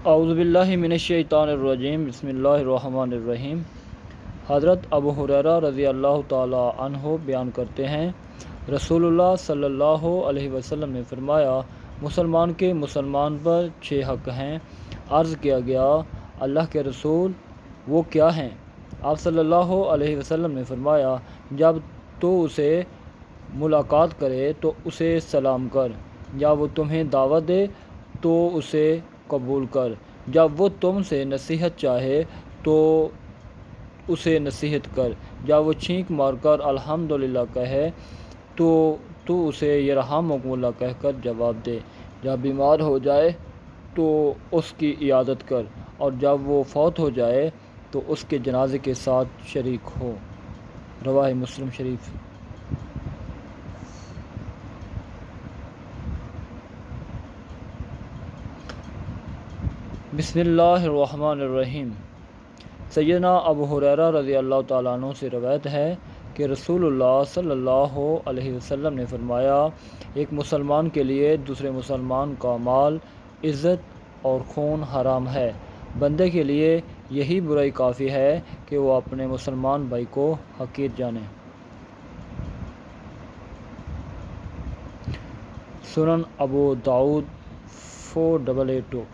اعوذ باللہ من الشیطان الرجیم، بسم اللہ الرحمن الرحیم۔ حضرت ابو ہریرہ رضی اللہ تعالی عنہ بیان کرتے ہیں، رسول اللہ صلی اللہ علیہ وسلم نے فرمایا، مسلمان کے مسلمان پر 6 حق ہیں۔ عرض کیا گیا، اللہ کے رسول وہ کیا ہیں؟ آپ صلی اللہ علیہ وسلم نے فرمایا، جب تو اسے ملاقات کرے تو اسے سلام کر، یا وہ تمہیں دعوت دے تو اسے قبول کر، جب وہ تم سے نصیحت چاہے تو اسے نصیحت کر، جب وہ چھینک مار کر الحمدللہ کہے تو اسے یرحمکم اللہ کہہ کر جواب دے، جب بیمار ہو جائے تو اس کی عیادت کر، اور جب وہ فوت ہو جائے تو اس کے جنازے کے ساتھ شریک ہو۔ رواہ مسلم شریف۔ بسم اللہ الرحمن الرحیم۔ سیدنا ابو ہریرہ رضی اللہ تعالیٰ عنہ سے روایت ہے کہ رسول اللہ صلی اللہ علیہ وسلم نے فرمایا، ایک مسلمان کے لیے دوسرے مسلمان کا مال، عزت اور خون حرام ہے۔ بندے کے لیے یہی برائی کافی ہے کہ وہ اپنے مسلمان بھائی کو حقیر جانے۔ سنن ابو داؤد 4882۔